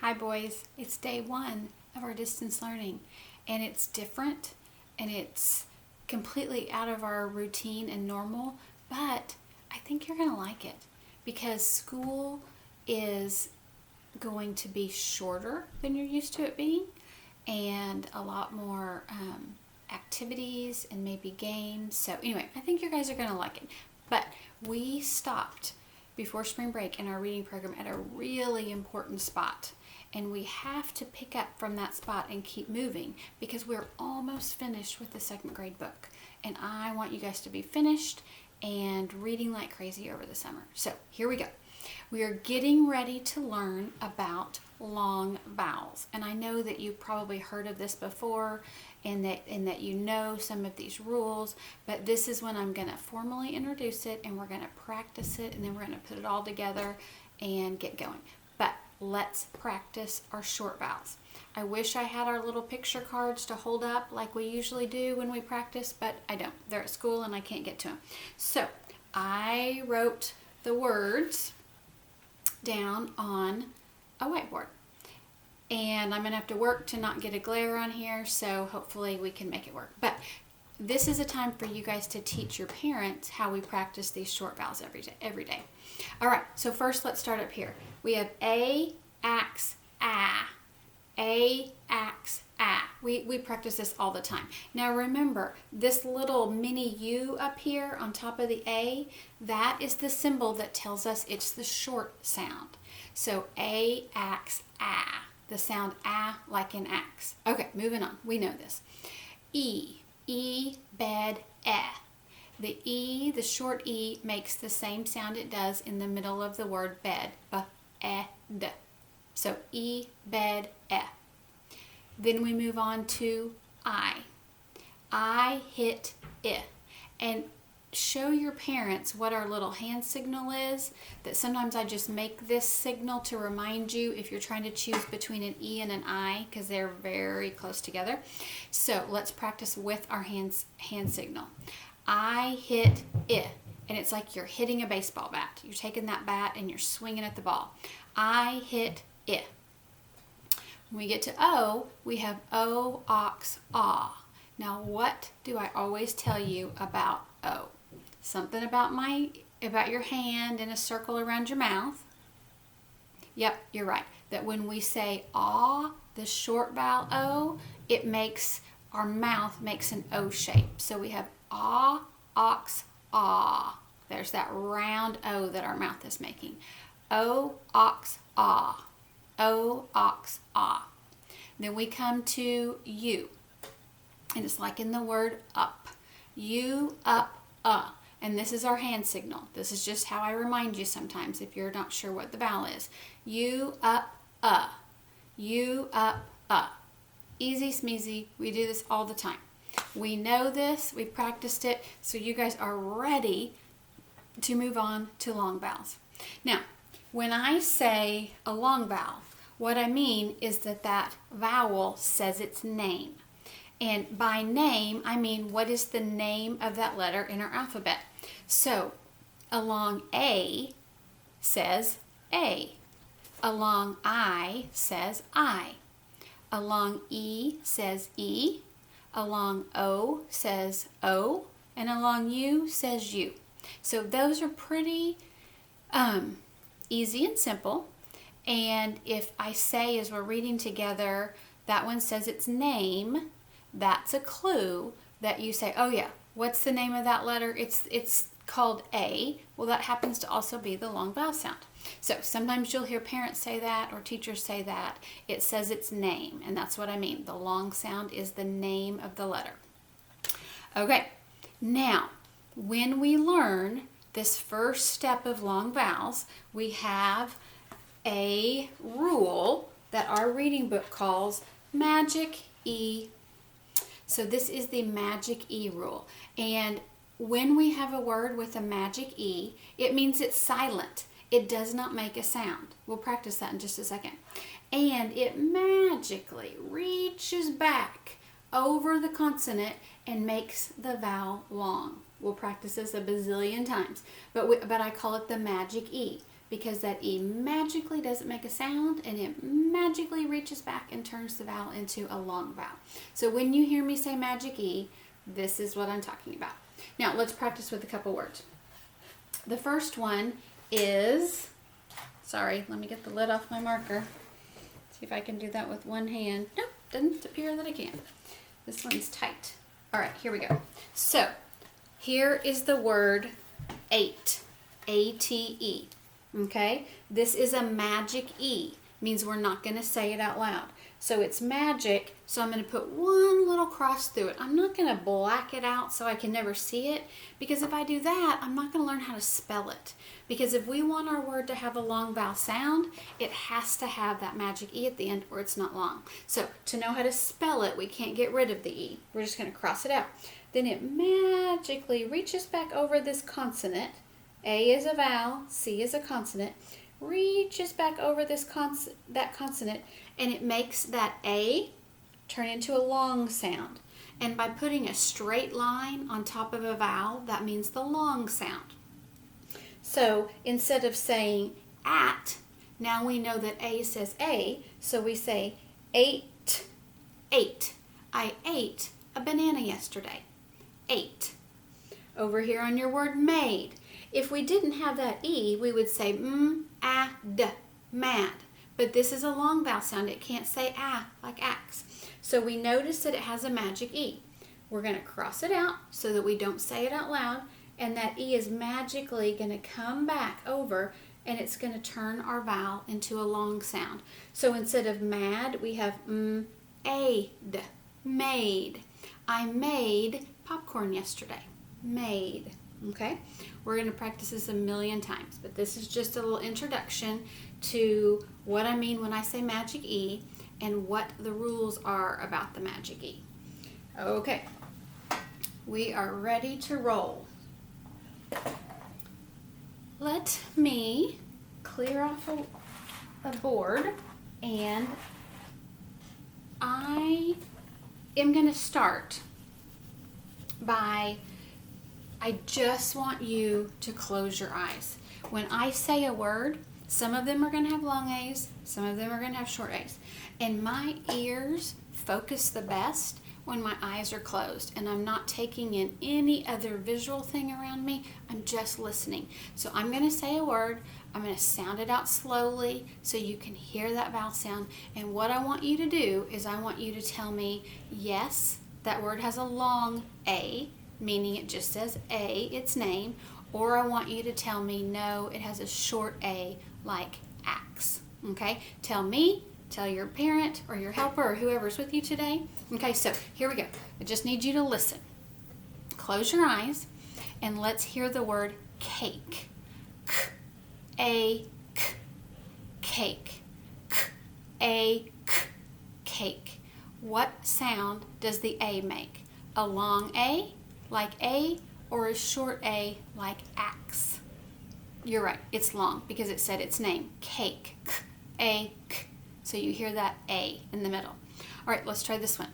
Hi boys, it's day one of our distance learning and it's different and it's completely out of our routine and normal, but I think you're going to like it because school is going to be shorter than you're used to it being and a lot more activities and maybe games. So anyway, I think you guys are going to like it. But we stopped before spring break in our reading program at a really important spot. And we have to pick up from that spot and keep moving because we're almost finished with the second grade book. And I want you guys to be finished and reading like crazy over the summer. So here we go. We are getting ready to learn about long vowels. And I know that you've probably heard of this before and that you know some of these rules, but this is when I'm going to formally introduce it and we're going to practice it and then we're going to put it all together and get going. But let's practice our short vowels. I wish I had our little picture cards to hold up like we usually do when we practice, but I don't. They're at school and I can't get to them. So I wrote the words down on a whiteboard. And I'm going to have to work to not get a glare on here, so hopefully we can make it work. But this is a time for you guys to teach your parents how we practice these short vowels every day. All right, so first let's start up here. We have A, ax, ah. A, ax, ah. We practice this all the time. Now remember, this little mini U up here on top of the A, that is the symbol that tells us it's the short sound. So A, ax, ah. The sound ah like in axe. Okay, moving on. We know this. E, bed, eh. The E, the short E, makes the same sound it does in the middle of the word bed. B-e-d. So E, bed, eh. Then we move on to I. I hit I. And show your parents what our little hand signal is. That sometimes I just make this signal to remind you if you're trying to choose between an E and an I because they're very close together. So let's practice with our hand signal. I hit I. And it's like you're hitting a baseball bat. You're taking that bat and you're swinging at the ball. I hit I. When we get to O, we have O, ox, ah. Now what do I always tell you about O? Something about your hand in a circle around your mouth. Yep, you're right. That when we say ah, the short vowel O, our mouth makes an O shape. So we have ah, ox, ah. There's that round O that our mouth is making. O, ox, ah. O, ox, ah. Then we come to U. And it's like in the word up. U, up, and this is our hand signal. This is just how I remind you sometimes if you're not sure what the vowel is. U, up, U, up, Easy smeezy. We do this all the time. We know this. We practiced it. So you guys are ready to move on to long vowels. Now, when I say a long vowel, what I mean is that vowel says its name. And by name, I mean what is the name of that letter in our alphabet. So, along A says A. Along I says I. Along E says E. Along O says O. And along U says U. So those are pretty easy and simple. And if I say as we're reading together, that one says its name, that's a clue that you say, oh yeah, what's the name of that letter? It's called A. Well, that happens to also be the long vowel sound. So sometimes you'll hear parents say that or teachers say that. It says its name, and that's what I mean. The long sound is the name of the letter. Okay, now when we learn this first step of long vowels, we have a rule that our reading book calls Magic E. So this is the Magic E rule. And when we have a word with a Magic E, it means it's silent. It does not make a sound. We'll practice that in just a second. And it magically reaches back over the consonant and makes the vowel long. We'll practice this a bazillion times, but I call it the Magic E. because that E magically doesn't make a sound and it magically reaches back and turns the vowel into a long vowel. So when you hear me say magic E, this is what I'm talking about. Now let's practice with a couple words. The first one is, sorry, let me get the lid off my marker. See if I can do that with one hand. Nope, doesn't appear that I can. This one's tight. All right, here we go. So here is the word ate, A-T-E. Okay, this is a magic E, means we're not going to say it out loud. So it's magic, so I'm going to put one little cross through it. I'm not going to black it out so I can never see it, because if I do that, I'm not going to learn how to spell it. Because if we want our word to have a long vowel sound, it has to have that magic E at the end or it's not long. So to know how to spell it, we can't get rid of the E. We're just going to cross it out. Then it magically reaches back over this consonant. A is a vowel, C is a consonant, reaches back over this that consonant, and it makes that A turn into a long sound. And by putting a straight line on top of a vowel, that means the long sound. So instead of saying at, now we know that A says A, so we say ate, ate. I ate a banana yesterday. Ate. Over here on your word made, if we didn't have that E, we would say m-a-d, mad. But this is a long vowel sound. It can't say ah like axe. So we notice that it has a magic E. We're going to cross it out so that we don't say it out loud. And that E is magically going to come back over and it's going to turn our vowel into a long sound. So instead of mad, we have m-a-d, made. I made popcorn yesterday. Made. Okay? We're going to practice this a million times, but this is just a little introduction to what I mean when I say magic E and what the rules are about the magic E. Okay. We are ready to roll. Let me clear off a board, and I am going to start by, I just want you to close your eyes. When I say a word, some of them are going to have long A's, some of them are going to have short A's. And my ears focus the best when my eyes are closed and I'm not taking in any other visual thing around me. I'm just listening. So I'm going to say a word. I'm going to sound it out slowly so you can hear that vowel sound. And what I want you to do is I want you to tell me, yes, that word has a long A, meaning it just says A, its name, or I want you to tell me, no, it has a short A, like axe. Okay? Tell me, tell your parent or your helper or whoever's with you today. Okay, so here we go. I just need you to listen. Close your eyes and let's hear the word cake. K-A-K, cake. K-A-K, cake. What sound does the A make? A long A, like A, or a short A, like axe? You're right, it's long because it said its name, cake. K-A-K. So you hear that A in the middle. All right, let's try this one.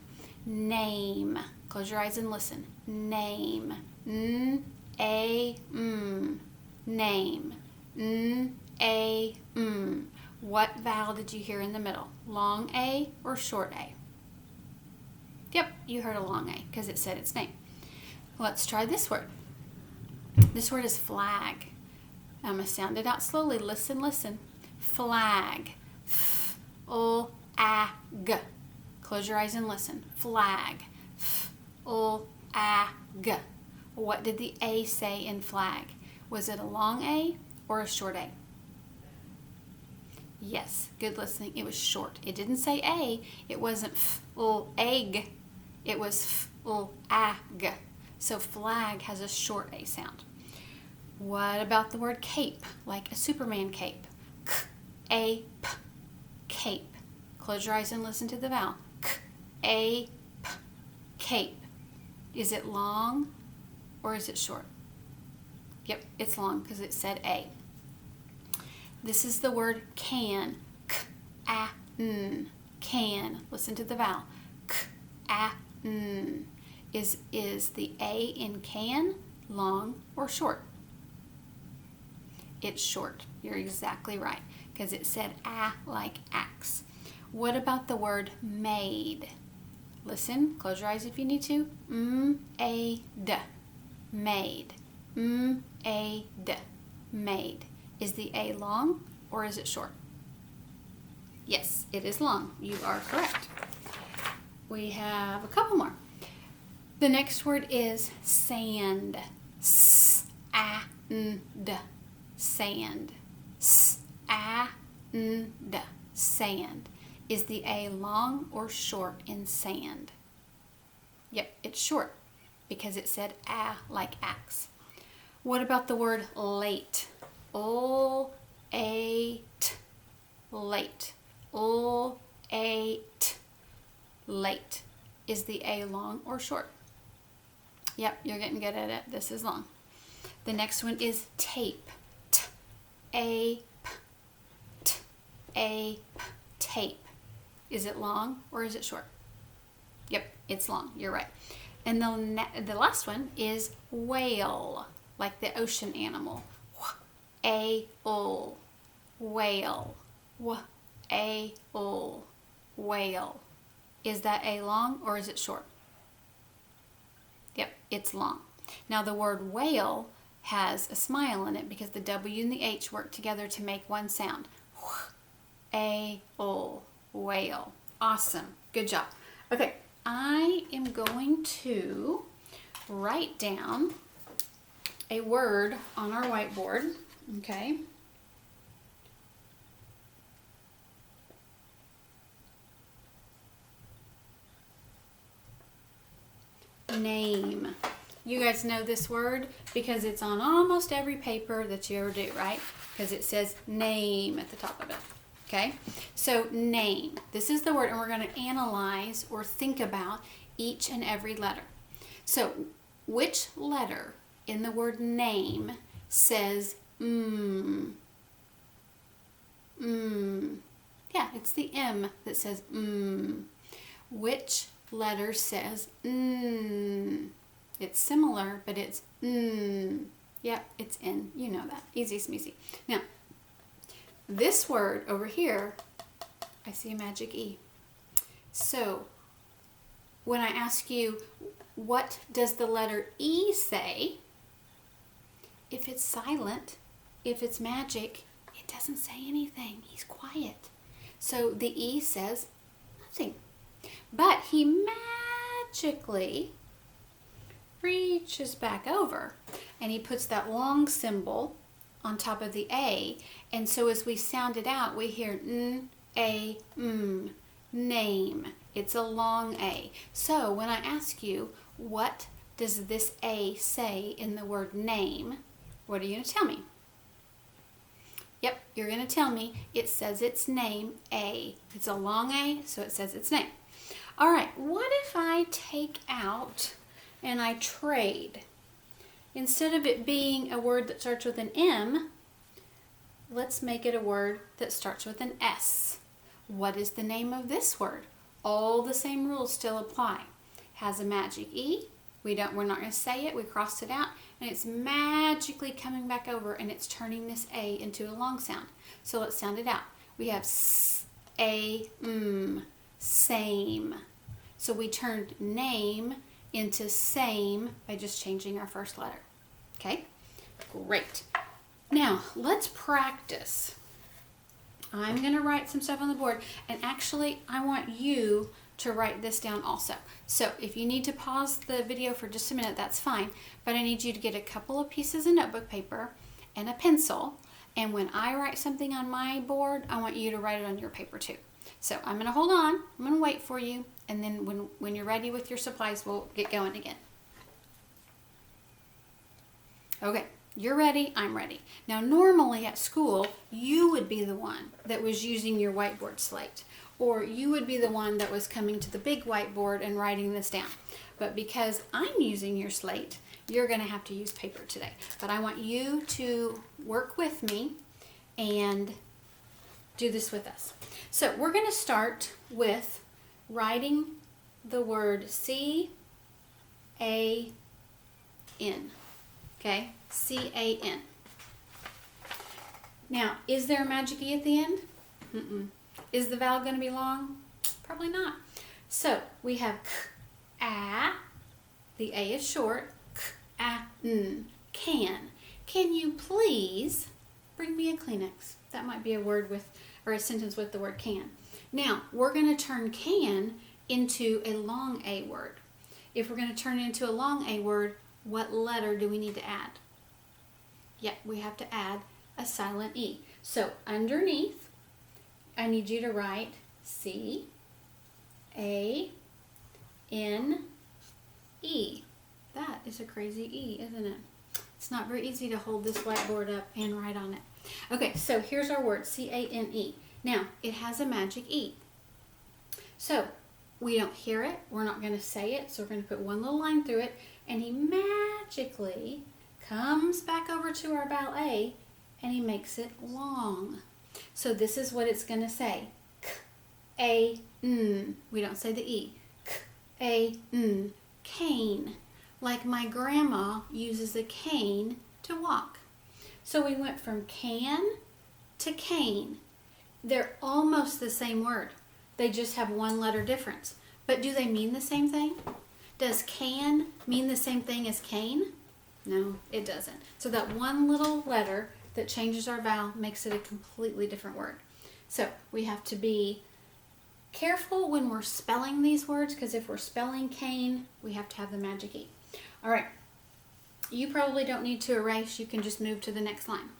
Name. Close your eyes and listen. Name. N-A-M. Name. N-A-M. What vowel did you hear in the middle? Long A or short A? Yep, you heard a long A because it said its name. Let's try this word. This word is flag. I'm going to sound it out slowly. Listen, listen. Flag. F-L-A-G. Close your eyes and listen. Flag. F-L-A-G. What did the A say in flag? Was it a long A or a short A? Yes, good listening. It was short. It didn't say A. It wasn't f-l-egg. It was f-l-ag. So flag has a short A sound. What about the word cape, like a Superman cape? K-A-P, cape. Close your eyes and listen to the vowel. K-A-P, cape. Is it long or is it short? Yep, it's long because it said A. This is the word can. K-A-N, can. Listen to the vowel. K-A-N. Is the A in can long or short? it's short. You're exactly right, because it said like axe. What about the word made? Listen, close your eyes if you need to. A-d, made. A-d, made. Is the A long or is it short? Yes, it is long. You are correct. We have a couple more. The next word is sand. S-a-n-d, sand. S-a-n-d, sand. Is the A long or short in sand? Yep, it's short because it said like axe. What about the word late? L-A-T, late. L-A-T, late. Is the A long or short? Yep, you're getting good at it. This is long. The next one is tape. T-A-P, T-A-P, tape. Is it long or is it short? Yep, it's long. You're right. And the last one is whale, like the ocean animal. A-L, whale. W-A-L, whale. Is that A long or is it short? Yep, it's long. Now the word whale has a smile in it because the W and the H work together to make one sound. A-L, whale. Awesome. Good job. Okay, I am going to write down a word on our whiteboard. Okay. Name. You guys know this word because it's on almost every paper that you ever do, right? Because it says name at the top of it. Okay? So name. This is the word, and we're going to analyze or think about each and every letter. So which letter in the word name says Yeah, it's the M that says Which letter says It's similar, but it's Yep, it's N. You know that. Easy smeezy. Now, this word over here, I see a magic E. So, when I ask you, what does the letter E say? If it's silent, if it's magic, it doesn't say anything. He's quiet. So the E says nothing. But he magically reaches back over and he puts that long symbol on top of the A. And so as we sound it out, we hear name. It's a long A. So when I ask you, what does this A say in the word name? What are you going to tell me? Yep, you're going to tell me it says its name, A. It's a long A, so it says its name. All right, what if I take out and I trade? Instead of it being a word that starts with an M, let's make it a word that starts with an S. What is the name of this word? All the same rules still apply. Has a magic E. We're not going to say it. We crossed it out. And it's magically coming back over and it's turning this A into a long sound. So let's sound it out. We have same. So we turned name into same by just changing our first letter. Okay? Great. Now, let's practice. I'm going to write some stuff on the board, and actually, I want you to write this down also. So if you need to pause the video for just a minute, that's fine, but I need you to get a couple of pieces of notebook paper and a pencil, and when I write something on my board, I want you to write it on your paper too. So I'm going to hold on, I'm going to wait for you, and then when you're ready with your supplies, we'll get going again. Okay. You're ready, I'm ready. Now normally at school, you would be the one that was using your whiteboard slate, or you would be the one that was coming to the big whiteboard and writing this down. But because I'm using your slate, you're going to have to use paper today. But I want you to work with me and do this with us. So we're going to start with writing the word C-A-N. Okay? C-A-N. Now, is there a magic E at the end? Mm-mm. Is the vowel going to be long? Probably not. So we have k, a. The A is short. K, a, n. Can. Can you please bring me a Kleenex? That might be a word with, or a sentence with the word can. Now, we're going to turn can into a long A word. If we're going to turn it into a long A word, what letter do we need to add? Yeah, we have to add a silent E. So underneath, I need you to write C, A, N, E. That is a crazy E, isn't it? It's not very easy to hold this whiteboard up and write on it. Okay, so here's our word, C-A-N-E. Now, it has a magic E. So, we don't hear it, we're not going to say it, so we're going to put one little line through it, and he magically comes back over to our vowel A, and he makes it long. So this is what it's going to say. K-A-N. We don't say the E. K-A-N. Cane. Like my grandma uses a cane to walk. So we went from can to cane. They're almost the same word. They just have one letter difference. But do they mean the same thing? Does can mean the same thing as cane? No, it doesn't. So that one little letter that changes our vowel makes it a completely different word. So we have to be careful when we're spelling these words, because if we're spelling cane, we have to have the magic E. All right, you probably don't need to erase. You can just move to the next line.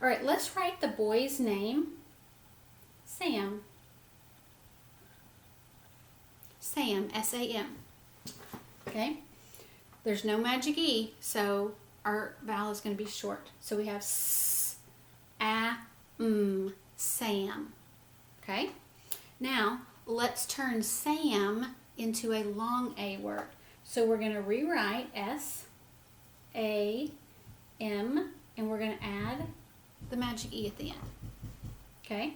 All right, let's write the boy's name, Sam. Sam, S-A-M. Okay, there's no magic E, so our vowel is going to be short. So we have S, A, M, Sam. Okay, now let's turn Sam into a long A word. So we're going to rewrite S, A, M, and we're going to add the magic E at the end. Okay,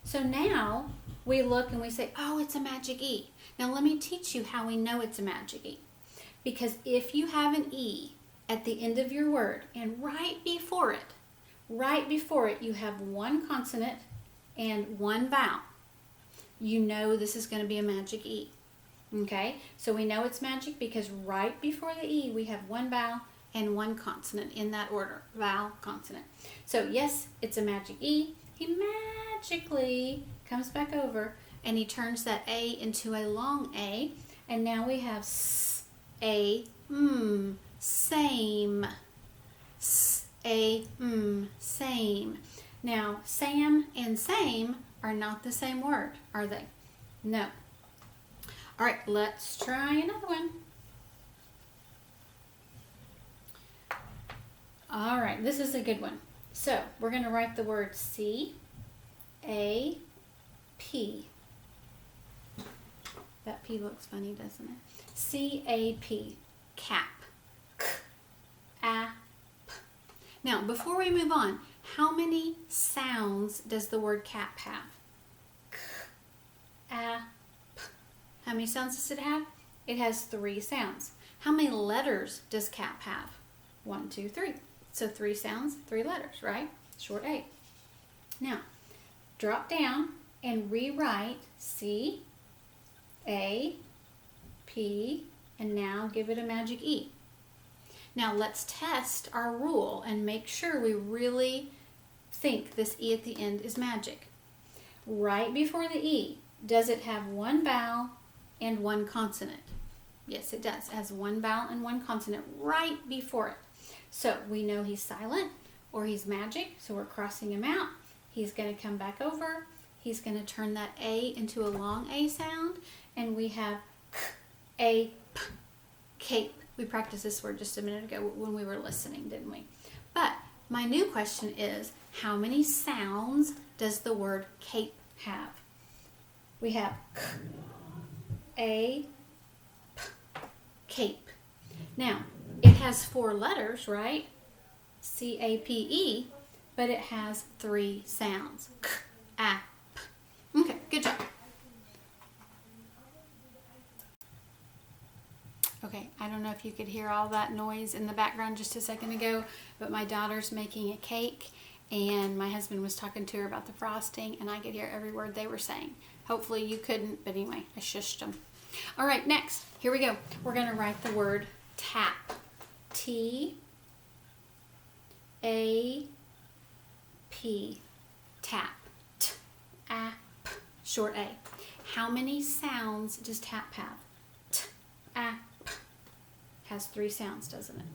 so now we look and we say, oh, it's a magic E. Now let me teach you how we know it's a magic E. Because if you have an E at the end of your word, and right before it you have one consonant and one vowel, you know this is going to be a magic E. Okay, so we know it's magic because right before the E we have one vowel and one consonant in that order, vowel, consonant. So yes, it's a magic E. He magically comes back over and he turns that A into a long A, and now we have S, A, M, same. S, A, M, same. Now, Sam and same are not the same word, are they? No. All right, let's try another one. All right, this is a good one. So we're going to write the word C-A-P. That P looks funny, doesn't it? C-A-P, cap. K-A-P. Now, before we move on, how many sounds does the word cap have? K-A-P. How many sounds does it have? It has 3 sounds. How many letters does cap have? 1, 2, 3. So 3 sounds, 3 letters, right? Short A. Now, drop down and rewrite C, A, P, and now give it a magic E. Now let's test our rule and make sure we really think this E at the end is magic. Right before the E, does it have one vowel and one consonant? Yes, it does. It has one vowel and one consonant right before it. So we know he's silent or he's magic, so we're crossing him out. He's going to come back over. He's going to turn that A into a long A sound, and we have K-A-P, cape. We practiced this word just a minute ago when we were listening, didn't we? But my new question is, how many sounds does the word cape have? We have K-A-P, cape. Now, it has 4 letters, right? C-A-P-E, but it has 3 sounds. K-A-P. Okay, good job. Okay, I don't know if you could hear all that noise in the background just a second ago, but my daughter's making a cake, and my husband was talking to her about the frosting, and I could hear every word they were saying. Hopefully you couldn't, but anyway, I shushed them. All right, next, here we go. We're going to write the word tap. T-A-P, tap. T-A-P, short A. How many sounds does tap have? T-A-P. Has 3 sounds, doesn't it?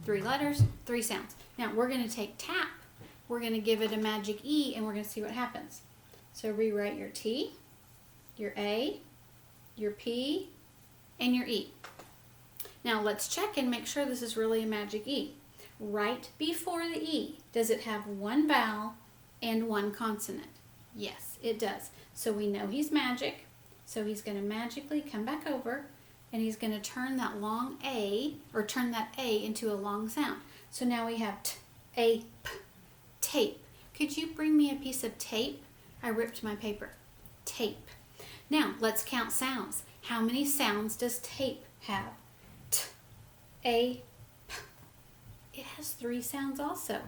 3 letters, 3 sounds. Now, we're going to take tap. We're going to give it a magic E, and we're going to see what happens. So rewrite your T, your A, your P, and your E. Now let's check and make sure this is really a magic E. Right before the E, does it have 1 vowel and 1 consonant? Yes, it does. So we know he's magic. So he's going to magically come back over, and he's going to turn that long A, or turn that A into a long sound. So now we have T-A-P, tape. Could you bring me a piece of tape? I ripped my paper. Tape. Now, let's count sounds. How many sounds does tape have? T-A-P. It has 3 sounds also.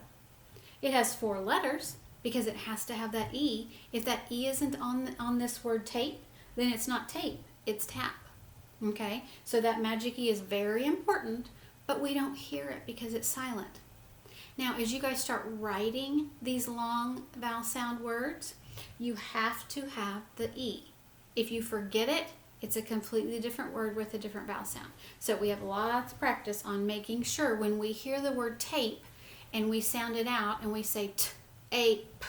It has 4 letters because it has to have that E. If that E isn't on this word tape, then it's not tape, it's tap. Okay? So that magic E is very important, but we don't hear it because it's silent. Now, as you guys start writing these long vowel sound words, you have to have the E. If you forget it, it's a completely different word with a different vowel sound. So we have lots of practice on making sure when we hear the word tape and we sound it out and we say t-ape,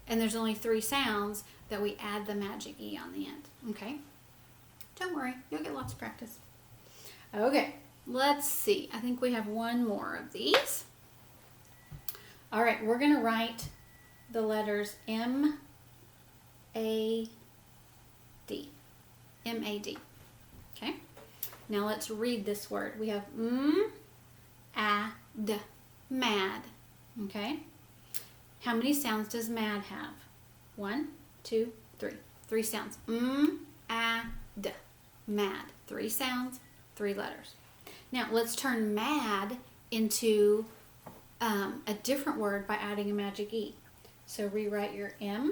and there's only 3 sounds, that we add the magic E on the end. Okay? Don't worry, you'll get lots of practice. Okay, let's see. I think we have one more of these. All right, we're going to write the letters M-A-D. M-A-D. Okay? Now let's read this word. We have m-a-d, mad. Okay? How many sounds does mad have? 1, 2, 3. 3 sounds. M-a-d, mad. 3 sounds, 3 letters. Now let's turn mad into a different word by adding a magic E. So rewrite your M-A-D-E.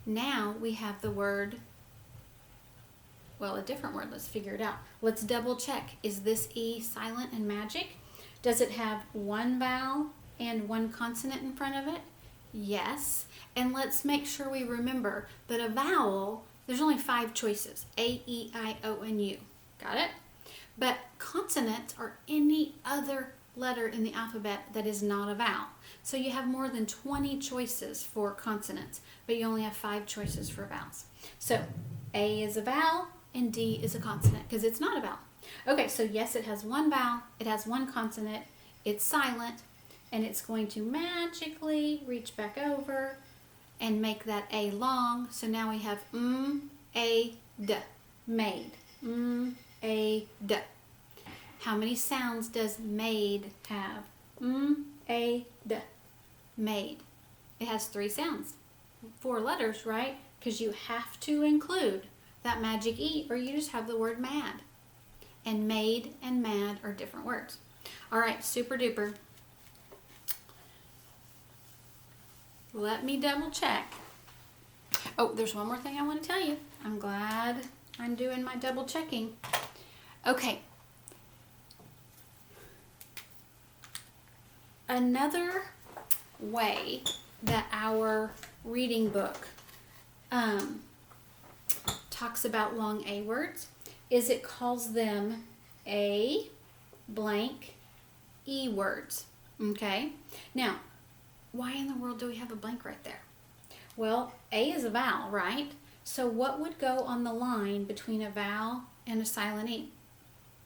Now we have the word, well, a different word. Let's figure it out. Let's double check. Is this E silent and magic? Does it have 1 vowel and 1 consonant in front of it? Yes. And let's make sure we remember that a vowel, there's only 5 choices. A, E, I, O, and U. Got it? But consonants are any other letter in the alphabet that is not a vowel. So you have more than 20 choices for consonants, but you only have 5 choices for vowels. So A is a vowel and D is a consonant because it's not a vowel. Okay, so yes, it has 1 vowel, it has 1 consonant, it's silent, and it's going to magically reach back over and make that A long. So now we have M-A-D, made. M-A-D. How many sounds does made have? M-A-D, made. It has 3 sounds. 4 letters, right? Because you have to include that magic E or you just have the word mad. And made and mad are different words. All right, super duper. Let me double check. Oh, there's one more thing I want to tell you. I'm glad I'm doing my double checking. Okay. Another way that our reading book talks about long A words is it calls them A blank E words. Okay? Now, why in the world do we have a blank right there? Well, A is a vowel, right? So what would go on the line between a vowel and a silent E?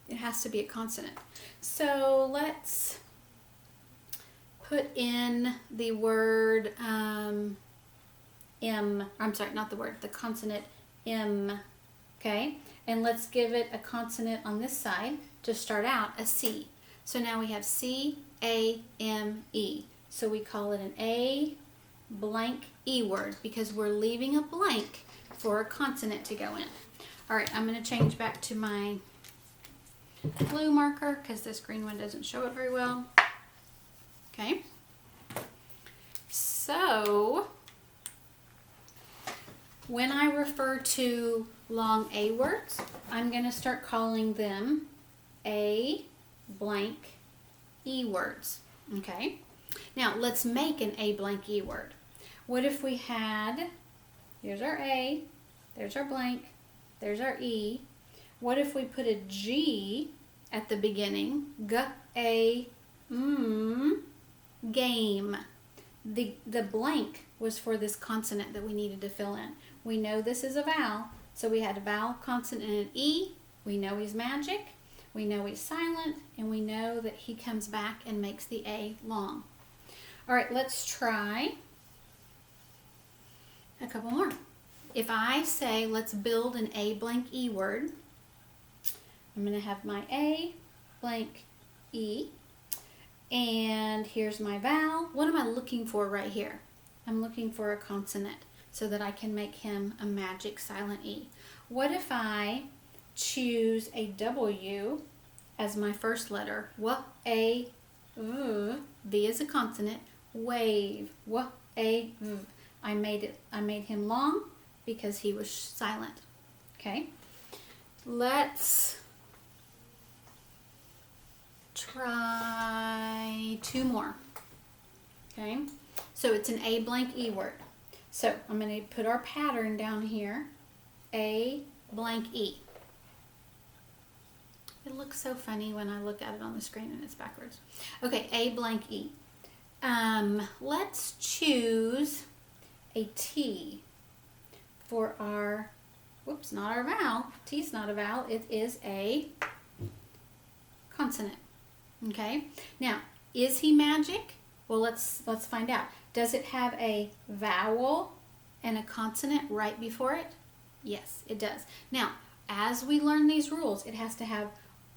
It has to be a consonant. So let's put in the word the consonant M, okay? And let's give it a consonant on this side to start out, a C. So now we have C-A-M-E. So we call it an A blank E word because we're leaving a blank for a consonant to go in. All right, I'm going to change back to my blue marker because this green one doesn't show it very well. Okay. So when I refer to long A words, I'm going to start calling them A blank E words. Okay. Now let's make an A blank E word. What if we had, here's our A, there's our blank, there's our E. What if we put a G at the beginning? Game. The blank was for this consonant that we needed to fill in. We know this is a vowel, so we had a vowel, consonant, and an E. We know he's magic, we know he's silent, and we know that he comes back and makes the A long. All right, let's try a couple more. If I say, let's build an A blank E word, I'm going to have my A blank E, and here's my vowel. What am I looking for right here? I'm looking for a consonant so that I can make him a magic silent E. What if I choose a W as my first letter? V is a consonant. Wave. I made him long because he was silent. Okay. Let's try two more. Okay. So it's an A blank E word. So I'm going to put our pattern down here. A blank E. It looks so funny when I look at it on the screen and it's backwards. Okay, A blank E. Let's choose a T for our, not our vowel. T's not a vowel. It is a consonant. Okay. Now, is he magic? Well, let's find out. Does it have a vowel and a consonant right before it? Yes, it does. Now, as we learn these rules, it has to have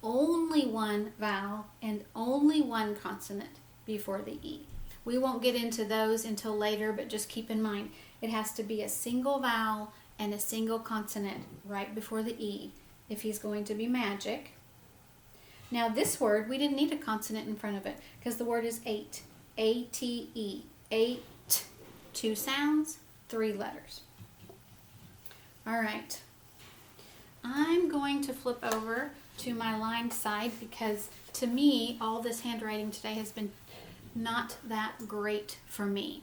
only one vowel and only one consonant before the E. We won't get into those until later, but just keep in mind, it has to be a single vowel and a single consonant right before the E if he's going to be magic. Now this word, we didn't need a consonant in front of it because the word is ate. A-T-E. Ate. 2 sounds, 3 letters. All right. I'm going to flip over to my lined side because to me, all this handwriting today has been not that great for me.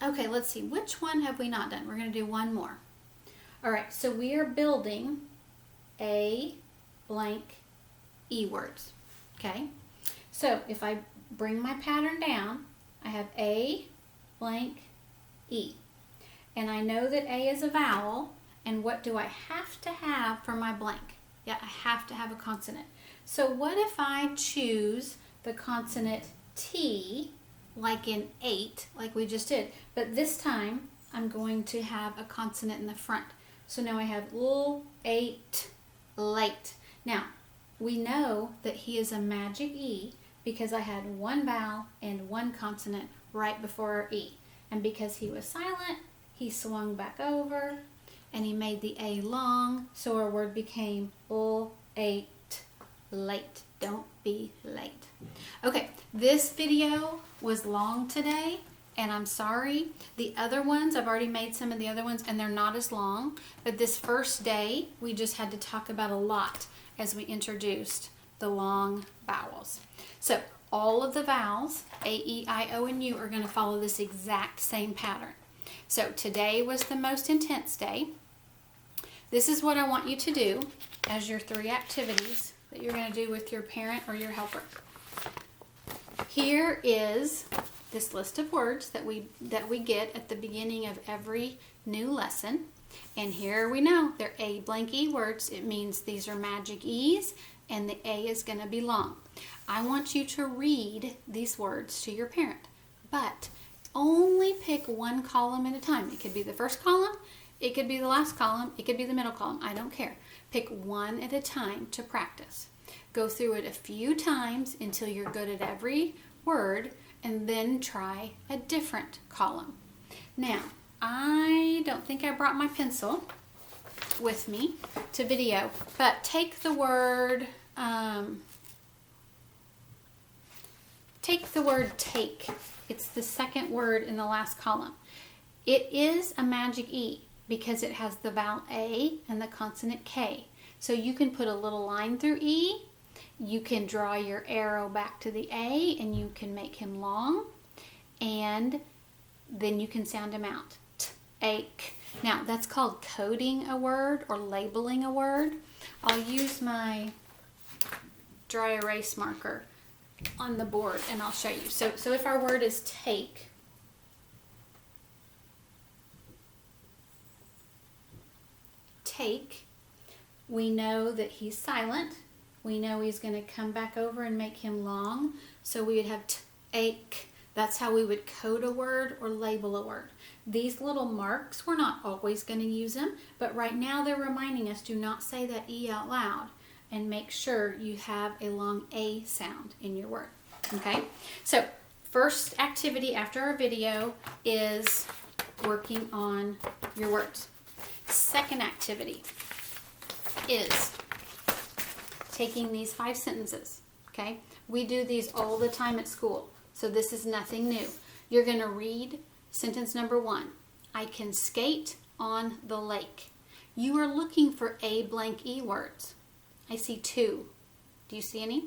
Okay, let's see. Which one have we not done? We're going to do one more. All right, so we are building A blank E words. Okay, so if I bring my pattern down, I have A blank E. And I know that A is a vowel. And what do I have to have for my blank? Yeah, I have to have a consonant. So what if I choose the consonant T, like in 8, like we just did? But this time, I'm going to have a consonant in the front. So now I have ate, late. Now, we know that he is a magic E because I had one vowel and one consonant right before our E. And because he was silent, he swung back over and he made the A long, so our word became ate, late. Don't be late. Okay, this video was long today, and I'm sorry. The other ones, I've already made some of the other ones, and they're not as long, but this first day, we just had to talk about a lot as we introduced the long vowels. So, all of the vowels, A, E, I, O, and U, are going to follow this exact same pattern. So, today was the most intense day. This is what I want you to do as your 3 activities that you're going to do with your parent or your helper. Here is this list of words that we get at the beginning of every new lesson. And here we know they're A blank E words. It means these are magic E's and the A is going to be long. I want you to read these words to your parent, but only pick one column at a time. It could be the first column, it could be the last column, it could be the middle column. I don't care. Pick one at a time to practice. Go through it a few times until you're good at every word, and then try a different column. Now, I don't think I brought my pencil with me to video, but take the word take the word take. It's the second word in the last column. It is a magic E because it has the vowel A and the consonant K. So you can put a little line through E. You can draw your arrow back to the A and you can make him long. And then you can sound him out. Ache. Now that's called coding a word or labeling a word. I'll use my dry erase marker on the board and I'll show you. So if our word is take, we know that he's silent. We know he's going to come back over and make him long. So we would have ache. That's how we would code a word or label a word. These little marks, we're not always going to use them, but right now they're reminding us, do not say that E out loud, and make sure you have a long A sound in your word. Okay? So first activity after our video is working on your words. Second activity is taking these 5 sentences. Okay? We do these all the time at school, so this is nothing new. You're going to read sentence number 1. I can skate on the lake. You are looking for A blank E words. I see 2. Do you see any?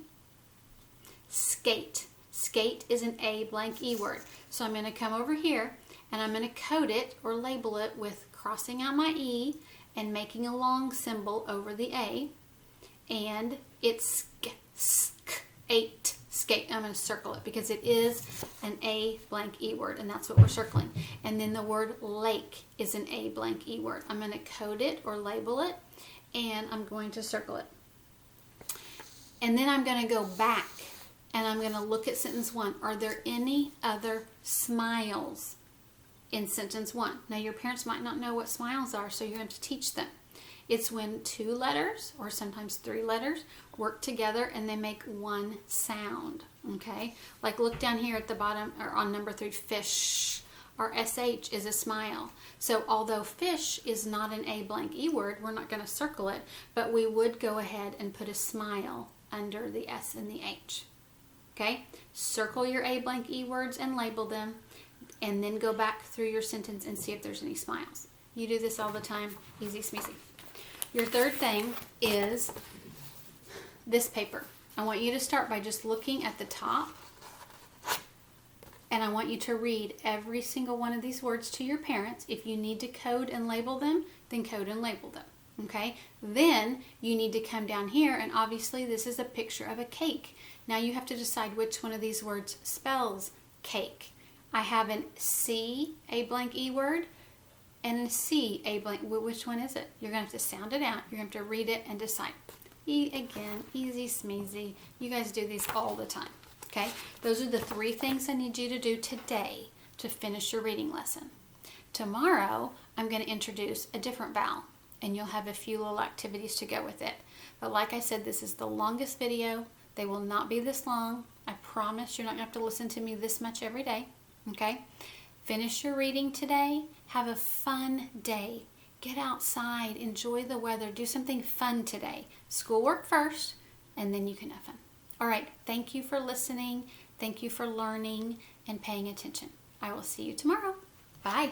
Skate. Skate is an A blank E word. So I'm going to come over here and I'm going to code it or label it with crossing out my E and making a long symbol over the A. And it's skate. Skate. I'm going to circle it because it is an A blank E word, and that's what we're circling. And then the word lake is an A blank E word. I'm going to code it or label it, and I'm going to circle it. And then I'm going to go back and I'm going to look at sentence 1. Are there any other smiles in sentence 1? Now your parents might not know what smiles are, so you're going to teach them. It's when 2 letters or sometimes 3 letters work together and they make one sound. Okay? Like look down here at the bottom or on number 3, fish. Our SH is a smile. So although fish is not an A blank E word, we're not going to circle it, but we would go ahead and put a smile under the S and the H. Okay? Circle your A blank E words and label them, and then go back through your sentence and see if there's any smiles. You do this all the time. Easy smeezy. Your third thing is this paper. I want you to start by just looking at the top, and I want you to read every single one of these words to your parents. If you need to code and label them, then code and label them. Okay? Then you need to come down here, and obviously this is a picture of a cake. Now you have to decide which one of these words spells cake. I have an C, A blank E word, and a C, A blank. Which one is it? You're going to have to sound it out. You're going to have to read it and decide. Again, easy smeezy. You guys do these all the time. Okay? Those are the 3 things I need you to do today to finish your reading lesson. Tomorrow, I'm going to introduce a different vowel, and you'll have a few little activities to go with it. But like I said, this is the longest video. They will not be this long. I promise you're not going to have to listen to me this much every day. Okay? Finish your reading today. Have a fun day. Get outside. Enjoy the weather. Do something fun today. Schoolwork first, and then you can have fun. All right. Thank you for listening. Thank you for learning and paying attention. I will see you tomorrow. Bye.